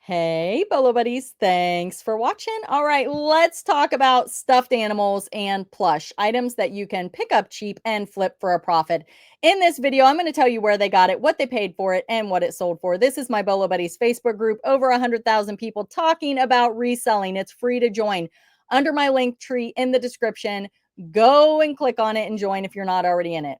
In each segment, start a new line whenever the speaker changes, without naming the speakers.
Hey, Bolo Buddies. Thanks for watching. All right, let's talk about stuffed animals and plush items that you can pick up cheap and flip for a profit. In this video, I'm going to tell you where they got it, what they paid for it, and what it sold for. This is my Bolo Buddies Facebook group. Over 100,000 people talking about reselling. It's free to join. Under my link tree in the description, go and click on it and join if you're not already in it.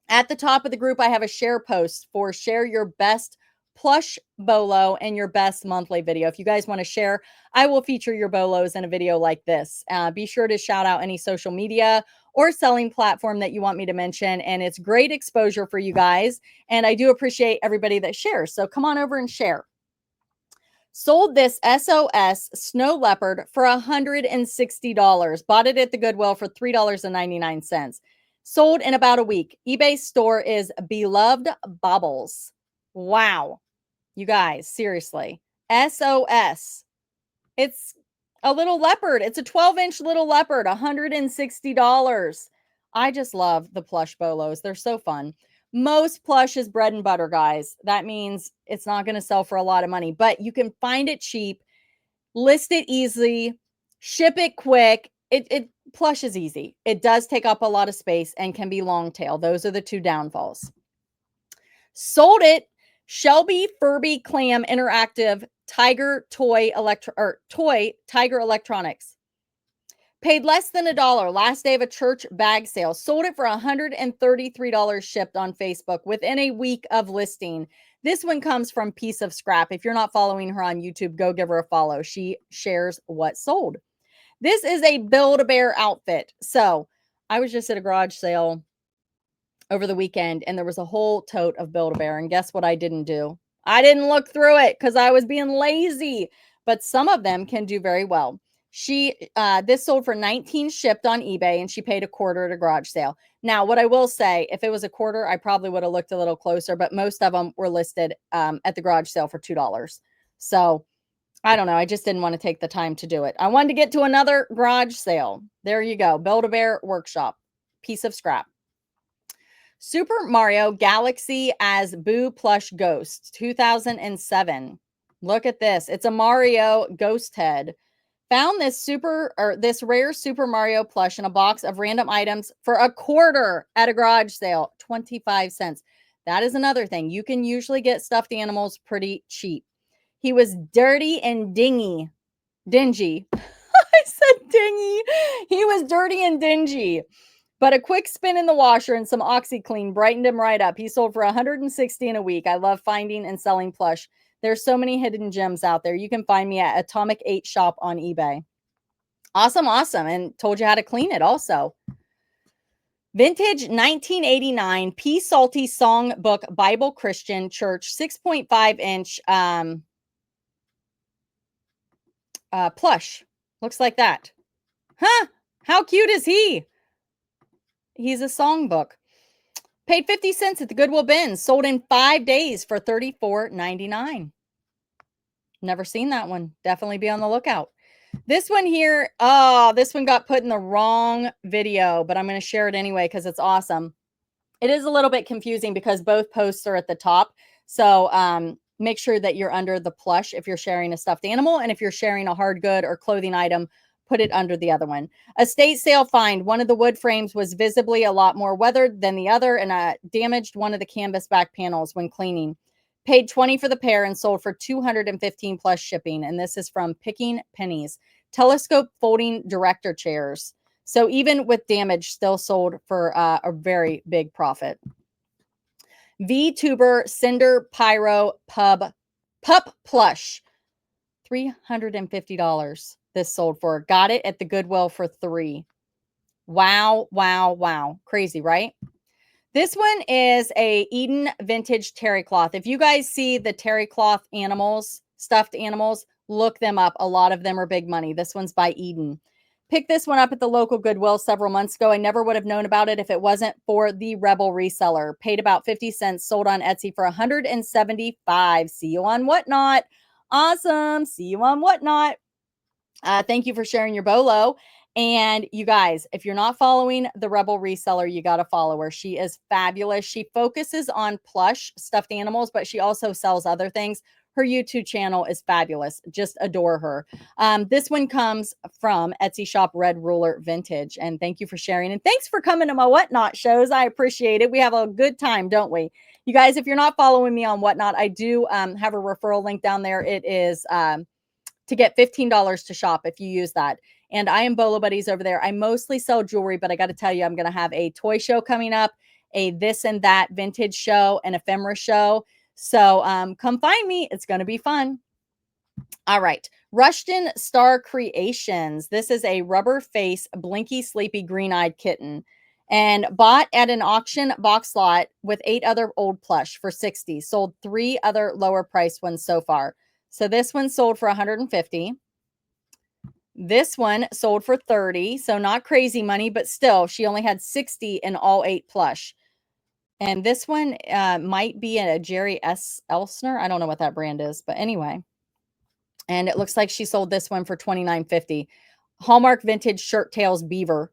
At the top of the group, I have a share post for share your best plush bolo and your best monthly video. If you guys want to share, I will feature your bolos in a video like this. Be sure to shout out any social media or selling platform that you want me to mention. And it's great exposure for you guys. And I do appreciate everybody that shares. So come on over and share. Sold this SOS snow leopard for $160. Bought it at the Goodwill for $3.99. Sold in about a week. eBay store is Beloved Baubles. Wow. You guys, seriously. SOS. It's a little leopard. It's a 12-inch little leopard, $160. I just love the plush bolos. They're so fun. Most plush is bread and butter, guys. That means it's not going to sell for a lot of money, but you can find it cheap, list it easily, ship it quick. Plush is easy. It does take up a lot of space and can be long tail. Those are the two downfalls. Sold it. Shelby Furby Clam Interactive Tiger Toy Tiger Electronics. Paid less than $1 last day of a church bag sale. Sold it for $133 shipped on Facebook within a week of listing. This one comes from Piece of Scrap. If you're not following her on YouTube, go give her a follow. She shares what sold. This is a Build-A-Bear outfit. So I was just at a garage sale over the weekend and there was a whole tote of Build-A-Bear. And guess what I didn't do? I didn't look through it because I was being lazy. But some of them can do very well. This sold for $19 shipped on eBay and she paid $0.25 at a garage sale. Now, what I will say, if it was $0.25, I probably would have looked a little closer, but most of them were listed at the garage sale for $2. So I don't know. I just didn't want to take the time to do it. I wanted to get to another garage sale. There you go. Build-A-Bear Workshop. Piece of Scrap. Super Mario Galaxy as Boo Plush Ghost, 2007. Look at this. It's a Mario ghost head. Found this rare Super Mario plush in a box of random items for $0.25 at a garage sale, 25 cents. That is another thing. You can usually get stuffed animals pretty cheap. He was dirty and dingy. I said dingy. He was dirty and dingy. But a quick spin in the washer and some OxyClean brightened him right up. He sold for $160 in a week. I love finding and selling plush. There's so many hidden gems out there. You can find me at Atomic 8 Shop on eBay. Awesome. And told you how to clean it also. Vintage 1989 P. Salty Songbook Bible Christian Church 6.5-inch plush. Looks like that. Huh? How cute is he? He's a songbook. Paid 50 cents at the Goodwill bins. Sold in 5 days for $34.99. Never seen that one. Definitely be on the lookout. This one here, this one got put in the wrong video, but I'm going to share it anyway because it's awesome. It is a little bit confusing because both posts are at the top. So make sure that you're under the plush if you're sharing a stuffed animal. And if you're sharing a hard good or clothing item, put it under the other one. Estate sale find. One of the wood frames was visibly a lot more weathered than the other and damaged one of the canvas back panels when cleaning. Paid $20 for the pair and sold for $215 plus shipping. And this is from Picking Pennies. Telescope folding director chairs. So even with damage, still sold for a very big profit. VTuber Cinder Pyro Pup Plush. $350. This sold for. Got it at the Goodwill for $3. Wow. Crazy, right? This one is a Eden vintage terry cloth. If you guys see the terry cloth animals, stuffed animals, look them up. A lot of them are big money. This one's by Eden. Picked this one up at the local Goodwill several months ago. I never would have known about it if it wasn't for the Rebel reseller. Paid about 50 cents. Sold on Etsy for $175. See you on Whatnot. Awesome. See you on Whatnot. Thank you for sharing your bolo. And you guys, if you're not following the Rebel reseller, you got to follow her. She is fabulous. She focuses on plush stuffed animals, but she also sells other things. Her YouTube channel is fabulous. Just adore her. This one comes from Etsy shop Red Ruler Vintage. And thank you for sharing. And thanks for coming to my Whatnot shows. I appreciate it. We have a good time, don't we? You guys, if you're not following me on Whatnot, I do have a referral link down there. It is to get $15 to shop if you use that. And I am Bolo Buddies over there. I mostly sell jewelry, but I got to tell you, I'm going to have a toy show coming up, a this and that vintage show, an ephemera show. So come find me. It's going to be fun. All right. Rushton Star Creations. This is a rubber face, blinky, sleepy, green-eyed kitten. And bought at an auction box lot with 8 other old plush for $60. Sold 3 other lower priced ones so far. So this one sold for $150. This one sold for $30. So not crazy money, but still, she only had $60 in all 8 plush. And this one might be a Jerry S. Elsner. I don't know what that brand is, but anyway. And it looks like she sold this one for $29.50. Hallmark Vintage Shirt Tails Beaver.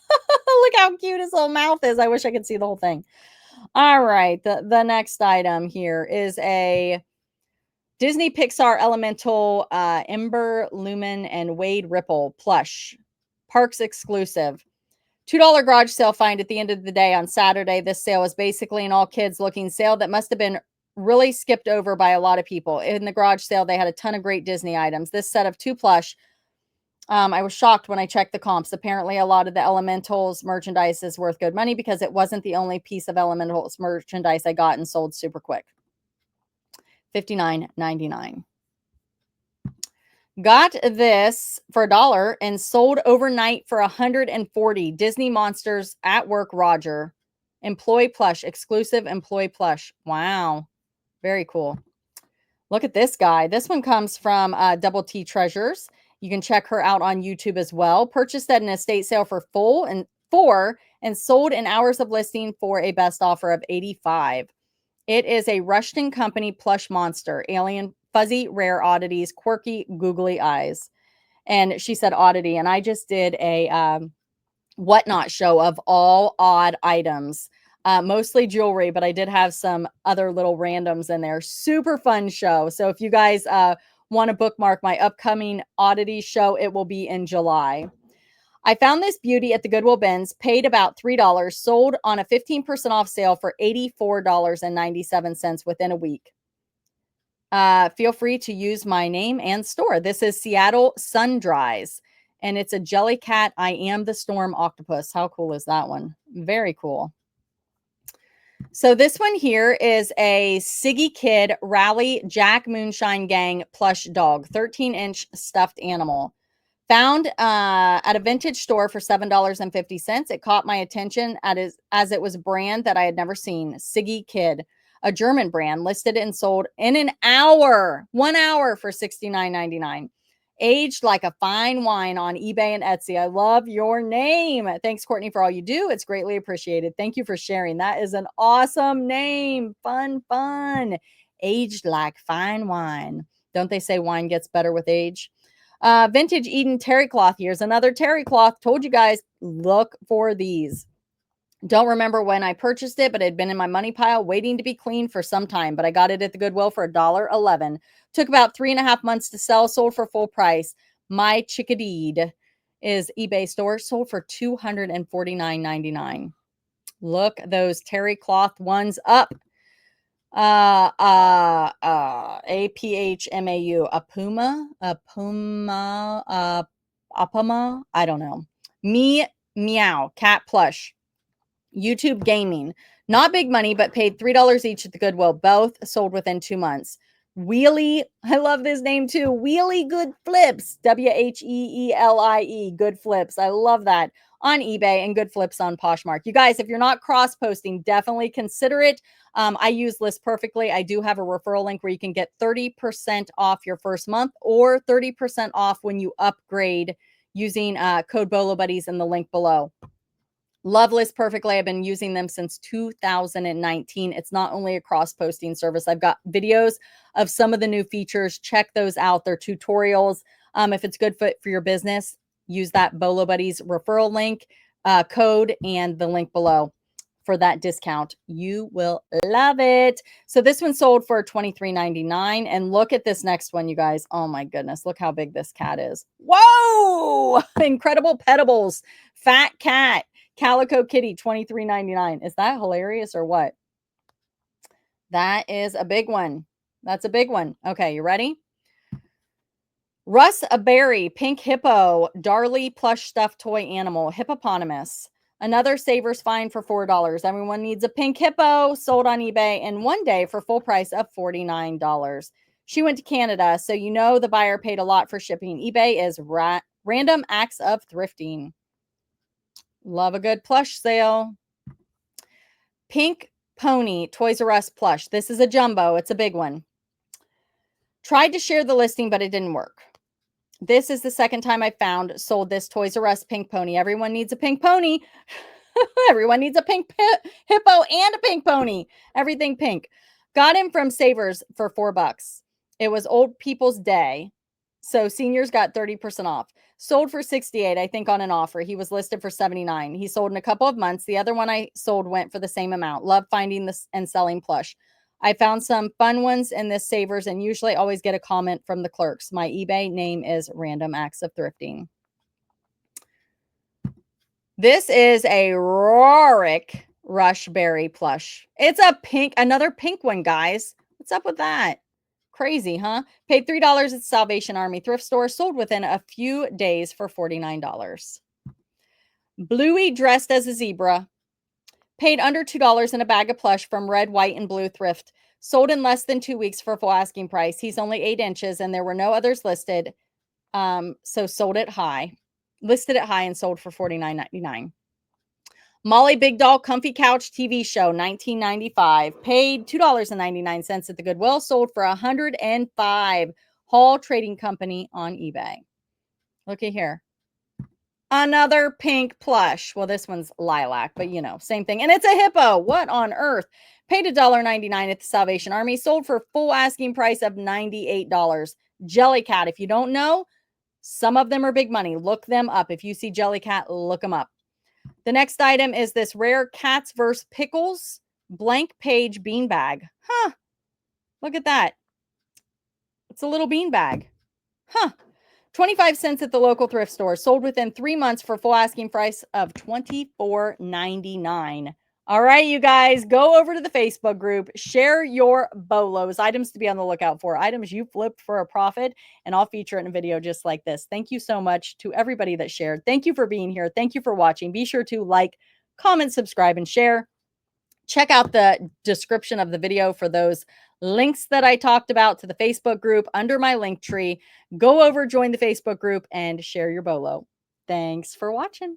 Look how cute his little mouth is. I wish I could see the whole thing. All right. The next item here is a Disney Pixar Elemental Ember, Lumen, and Wade Ripple plush. Parks exclusive. $2 garage sale find at the end of the day on Saturday. This sale is basically an all kids looking sale that must have been really skipped over by a lot of people. In the garage sale, they had a ton of great Disney items. This set of 2 plush, I was shocked when I checked the comps. Apparently, a lot of the Elementals merchandise is worth good money because it wasn't the only piece of Elementals merchandise I got and sold super quick. $59.99. Got this for $1 and sold overnight for $140. Disney Monsters at Work Roger. Employee plush, exclusive employee plush. Wow. Very cool. Look at this guy. This one comes from Double T Treasures. You can check her out on YouTube as well. Purchased at an estate sale for $4 and sold in hours of listing for a best offer of $85. It is a Rushton Company plush monster, alien, fuzzy, rare oddities, quirky, googly eyes. And she said oddity. And I just did a Whatnot show of all odd items, mostly jewelry, but I did have some other little randoms in there. Super fun show. So if you guys want to bookmark my upcoming oddity show, it will be in July. I found this beauty at the Goodwill bins, paid about $3, sold on a 15% off sale for $84.97 within a week. Feel free to use my name and store. This is Seattle Sun Dries, and it's a Jellycat I Am the Storm octopus. How cool is that one? Very cool. So this one here is a Siggy Kid Rally Jack Moonshine Gang plush dog, 13-inch stuffed animal. Found at a vintage store for $7.50. It caught my attention as it was a brand that I had never seen. Siggy Kid, a German brand, listed and sold in an hour, 1 hour for $69.99. Aged like a fine wine on eBay and Etsy. I love your name. Thanks, Courtney, for all you do. It's greatly appreciated. Thank you for sharing. That is an awesome name. Fun, fun. Aged like fine wine. Don't they say wine gets better with age? Vintage Eden terry cloth. Here's another terry cloth. Told you guys, look for these. Don't remember when I purchased it, but it had been in my money pile waiting to be cleaned for some time. But I got it at the Goodwill for $1.11. Took about 3.5 months to sell, sold for full price. My Chickadeed is eBay store, sold for $249.99. Look those terry cloth ones up. APHMAU, Apuma, I don't know. Meow, cat plush. YouTube Gaming. Not big money, but paid $3 each at the Goodwill. Both sold within 2 months. Wheelie, I love this name too. Wheelie Good Flips. WHEELIE, Good Flips. I love that. On eBay and Good Flips on Poshmark. You guys, if you're not cross-posting, definitely consider it. I use List Perfectly. I do have a referral link where you can get 30% off your first month or 30% off when you upgrade using code BOLOBuddies in the link below. Love List Perfectly. I've been using them since 2019. It's not only a cross-posting service. I've got videos of some of the new features. Check those out. They're tutorials. If it's good fit for your business, use that BOLOBuddies referral link code and the link below. for that discount. You will love it. So this one sold for $23.99. And look at this next one, you guys. Oh my goodness. Look how big this cat is. Whoa! Incredible Petables. Fat cat. Calico kitty, $23.99. Is that hilarious or what? That is a big one. That's a big one. Okay, you ready? Russ a Berry, pink hippo, Darlie plush stuffed toy animal, hippopotamus. Another Savers find for $4. Everyone needs a pink hippo, sold on eBay in one day for full price of $49. She went to Canada, so you know the buyer paid a lot for shipping. eBay is random acts of thrifting. Love a good plush sale. Pink pony, Toys R Us plush. This is a jumbo. It's a big one. Tried to share the listing, but it didn't work. This is the second time I sold this Toys R Us pink pony. Everyone needs a pink pony. Everyone needs a pink hippo and a pink pony. Everything pink. Got him from Savers for $4. It was Old People's Day, so seniors got 30% off. Sold for $68, I think, on an offer. He was listed for $79. He sold in a couple of months. The other one I sold went for the same amount. Love finding this and selling plush. I found some fun ones in this Savers and usually always get a comment from the clerks. My eBay name is Random Acts of Thrifting. This is a Rorik Rushberry plush. It's a pink, another pink one, guys. What's up with that? Crazy, huh? Paid $3 at Salvation Army thrift store. Sold within a few days for $49. Bluey dressed as a zebra. Paid under $2 in a bag of plush from red, white, and blue thrift. Sold in less than 2 weeks for full asking price. He's only 8 inches and there were no others listed. So sold it high. Listed it high and sold for $49.99. Molly Big Doll Comfy Couch TV Show, 1995. Paid $2.99 at the Goodwill. Sold for $105. Hall Trading Company on eBay. Looky here. Another pink plush. Well, this one's lilac, but you know, same thing. And it's a hippo. What on earth? Paid $1.99 at the Salvation Army. Sold for full asking price of $98. Jellycat. If you don't know, some of them are big money. Look them up. If you see Jellycat, look them up. The next item is this rare Cats vs. Pickles blank page beanbag. Huh. Look at that. It's a little beanbag. Huh. 25 cents at the local thrift store. Sold within 3 months for full asking price of $24.99. All right, you guys, go over to the Facebook group. Share your BOLOs, items to be on the lookout for, items you flipped for a profit, and I'll feature it in a video just like this. Thank you so much to everybody that shared. Thank you for being here. Thank you for watching. Be sure to like, comment, subscribe, and share. Check out the description of the video for those links that I talked about to the Facebook group under my link tree. Go over, join the Facebook group, and share your BOLO. Thanks for watching.